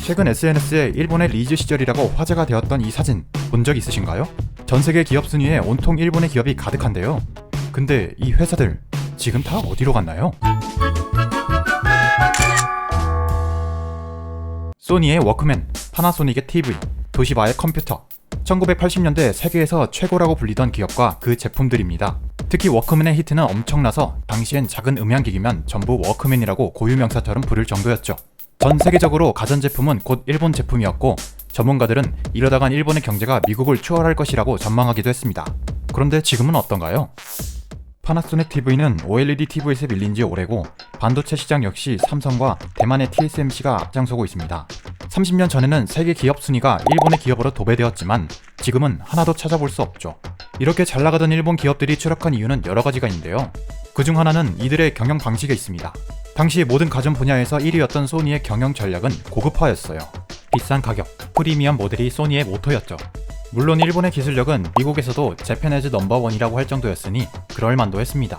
최근 SNS에 일본의 리즈 시절이라고 화제가 되었던 이 사진 본 적 있으신가요? 전세계 기업 순위에 온통 일본의 기업이 가득한데요. 근데 이 회사들 지금 다 어디로 갔나요? 소니의 워크맨, 파나소닉의 TV, 도시바의 컴퓨터. 1980년대 세계에서 최고라고 불리던 기업과 그 제품들입니다. 특히 워크맨의 히트는 엄청나서 당시엔 작은 음향기기면 전부 워크맨이라고 고유명사처럼 부를 정도였죠. 전 세계적으로 가전제품은 곧 일본 제품이었고 전문가들은 이러다간 일본의 경제가 미국을 추월할 것이라고 전망하기도 했습니다. 그런데 지금은 어떤가요? 파나소닉 TV는 OLED TV에서 밀린 지 오래고 반도체 시장 역시 삼성과 대만의 TSMC가 앞장서고 있습니다. 30년 전에는 세계 기업 순위가 일본의 기업으로 도배되었지만 지금은 하나도 찾아볼 수 없죠. 이렇게 잘 나가던 일본 기업들이 추락한 이유는 여러 가지가 있는데요. 그중 하나는 이들의 경영 방식에 있습니다. 당시 모든 가전 분야에서 1위였던 소니의 경영 전략은 고급화였어요. 비싼 가격, 프리미엄 모델이 소니의 모토였죠. 물론 일본의 기술력은 미국에서도 재팬에즈 넘버원이라고 할 정도였으니 그럴만도 했습니다.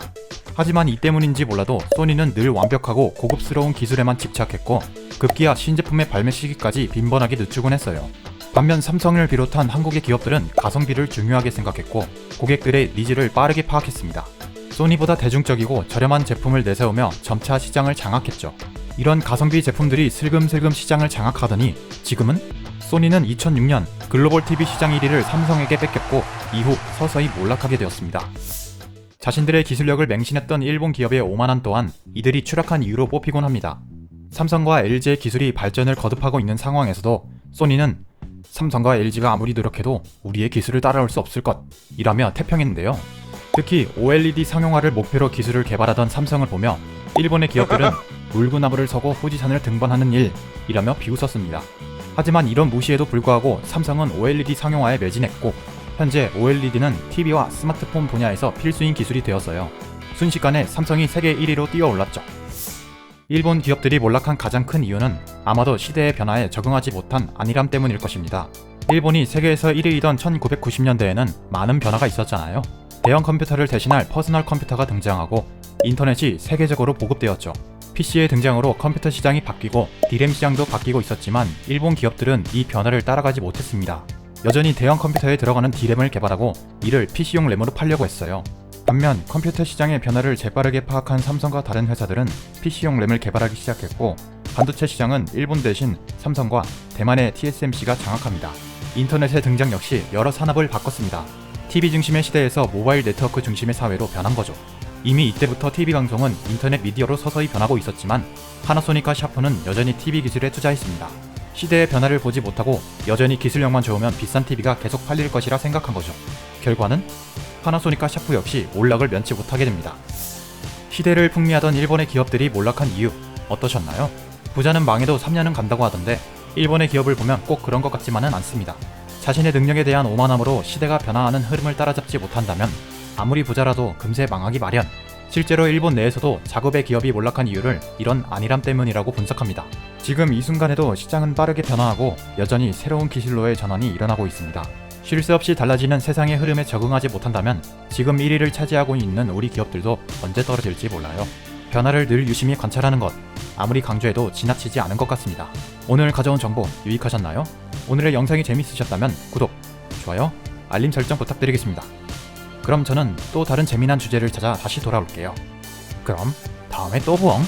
하지만 이 때문인지 몰라도 소니는 늘 완벽하고 고급스러운 기술에만 집착했고 급기야 신제품의 발매 시기까지 빈번하게 늦추곤 했어요. 반면 삼성을 비롯한 한국의 기업들은 가성비를 중요하게 생각했고 고객들의 니즈를 빠르게 파악했습니다. 소니보다 대중적이고 저렴한 제품을 내세우며 점차 시장을 장악했죠. 이런 가성비 제품들이 슬금슬금 시장을 장악하더니 지금은 소니는 2006년 글로벌 TV 시장 1위를 삼성에게 뺏겼고 이후 서서히 몰락하게 되었습니다. 자신들의 기술력을 맹신했던 일본 기업의 오만함 또한 이들이 추락한 이유로 뽑히곤 합니다. 삼성과 LG의 기술이 발전을 거듭하고 있는 상황에서도 소니는 삼성과 LG가 아무리 노력해도 우리의 기술을 따라올 수 없을 것이라며 태평했는데요. 특히 OLED 상용화를 목표로 기술을 개발하던 삼성을 보며 일본의 기업들은 물구나무를 서고 후지산을 등반하는 일이라며 비웃었습니다. 하지만 이런 무시에도 불구하고 삼성은 OLED 상용화에 매진했고 현재 OLED는 TV와 스마트폰 분야에서 필수인 기술이 되었어요. 순식간에 삼성이 세계 1위로 뛰어올랐죠. 일본 기업들이 몰락한 가장 큰 이유는 아마도 시대의 변화에 적응하지 못한 안일함 때문일 것입니다. 일본이 세계에서 1위이던 1990년대에는 많은 변화가 있었잖아요. 대형 컴퓨터를 대신할 퍼스널 컴퓨터가 등장하고 인터넷이 세계적으로 보급되었죠. PC의 등장으로 컴퓨터 시장이 바뀌고 D램 시장도 바뀌고 있었지만 일본 기업들은 이 변화를 따라가지 못했습니다. 여전히 대형 컴퓨터에 들어가는 D램을 개발하고 이를 PC용 램으로 팔려고 했어요. 반면 컴퓨터 시장의 변화를 재빠르게 파악한 삼성과 다른 회사들은 PC용 램을 개발하기 시작했고 반도체 시장은 일본 대신 삼성과 대만의 TSMC가 장악합니다. 인터넷의 등장 역시 여러 산업을 바꿨습니다. TV 중심의 시대에서 모바일 네트워크 중심의 사회로 변한 거죠. 이미 이때부터 TV 방송은 인터넷 미디어로 서서히 변하고 있었지만 파나소닉과 샤프는 여전히 TV 기술에 투자했습니다. 시대의 변화를 보지 못하고 여전히 기술력만 좋으면 비싼 TV가 계속 팔릴 것이라 생각한 거죠. 결과는 파나소닉과 샤프 역시 몰락을 면치 못하게 됩니다. 시대를 풍미하던 일본의 기업들이 몰락한 이유 어떠셨나요? 부자는 망해도 3년은 간다고 하던데 일본의 기업을 보면 꼭 그런 것 같지만은 않습니다. 자신의 능력에 대한 오만함으로 시대가 변화하는 흐름을 따라잡지 못한다면 아무리 부자라도 금세 망하기 마련. 실제로 일본 내에서도 자급의 기업이 몰락한 이유를 이런 안일함 때문이라고 분석합니다. 지금 이 순간에도 시장은 빠르게 변화하고 여전히 새로운 기술로의 전환이 일어나고 있습니다. 쉴 새 없이 달라지는 세상의 흐름에 적응하지 못한다면 지금 1위를 차지하고 있는 우리 기업들도 언제 떨어질지 몰라요. 변화를 늘 유심히 관찰하는 것, 아무리 강조해도 지나치지 않은 것 같습니다. 오늘 가져온 정보 유익하셨나요? 오늘의 영상이 재밌으셨다면 구독, 좋아요, 알림 설정 부탁드리겠습니다. 그럼 저는 또 다른 재미난 주제를 찾아 다시 돌아올게요. 그럼 다음에 또 보엉!